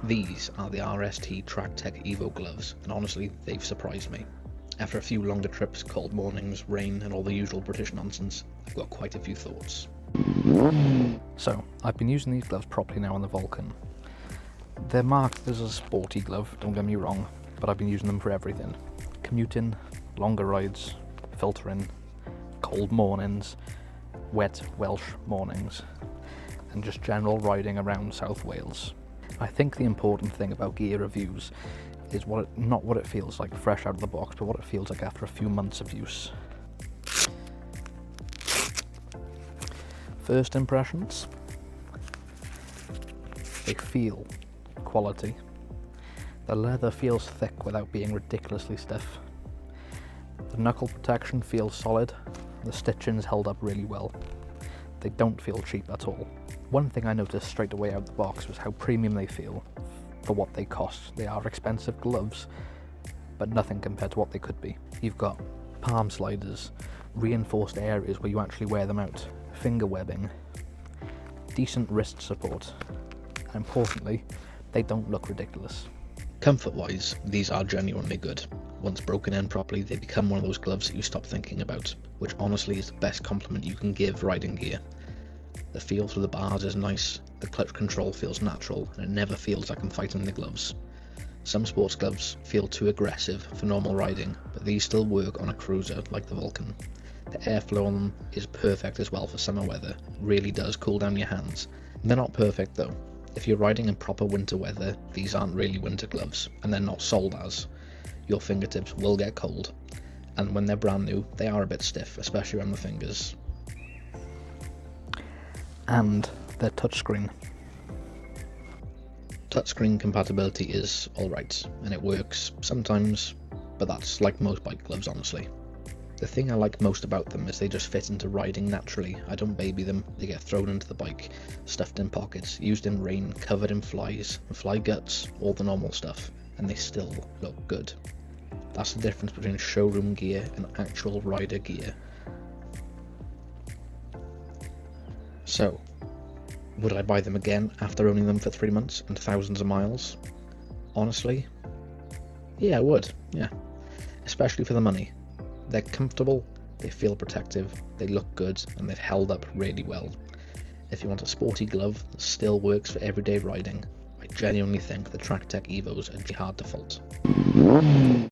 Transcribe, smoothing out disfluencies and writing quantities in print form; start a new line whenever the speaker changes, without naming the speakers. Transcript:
These are the RST TracTech Evo gloves, and honestly, they've surprised me. After a few longer trips, cold mornings, rain, and all the usual British nonsense, I've got quite a few thoughts.
So, I've been using these gloves properly now on the Vulcan. They're marked as a sporty glove, don't get me wrong, but I've been using them for everything. Commuting, longer rides, filtering, cold mornings, wet Welsh mornings, and just general riding around South Wales. I think the important thing about gear reviews is not what it feels like fresh out of the box, but what it feels like after a few months of use. First impressions, they feel quality. The leather feels thick without being ridiculously stiff. The knuckle protection feels solid. The stitching's held up really well. They don't feel cheap at all. One thing I noticed straight away out of the box was how premium they feel for what they cost. They are expensive gloves, but nothing compared to what they could be. You've got palm sliders, reinforced areas where you actually wear them out, finger webbing, decent wrist support, and importantly, they don't look ridiculous.
Comfort-wise, these are genuinely good. Once broken in properly, they become one of those gloves that you stop thinking about, which honestly is the best compliment you can give riding gear. The feel through the bars is nice, the clutch control feels natural, and it never feels like I'm fighting the gloves. Some sports gloves feel too aggressive for normal riding, but these still work on a cruiser like the Vulcan. The airflow on them is perfect as well for summer weather, really does cool down your hands. They're not perfect though. If you're riding in proper winter weather, these aren't really winter gloves, and they're not sold as. Your fingertips will get cold, and when they're brand new, they are a bit stiff, especially around the fingers.
And their touchscreen.
Touchscreen compatibility is alright, and it works sometimes, but that's like most bike gloves honestly. The thing I like most about them is they just fit into riding naturally. I don't baby them, they get thrown into the bike, stuffed in pockets, used in rain, covered in flies, fly guts, all the normal stuff, and they still look good. That's the difference between showroom gear and actual rider gear. So, would I buy them again after owning them for 3 months and thousands of miles? Honestly, yeah I would, yeah. Especially for the money. They're comfortable, they feel protective, they look good, and they've held up really well. If you want a sporty glove that still works for everyday riding, I genuinely think the TracTech Evos are the hard to fault.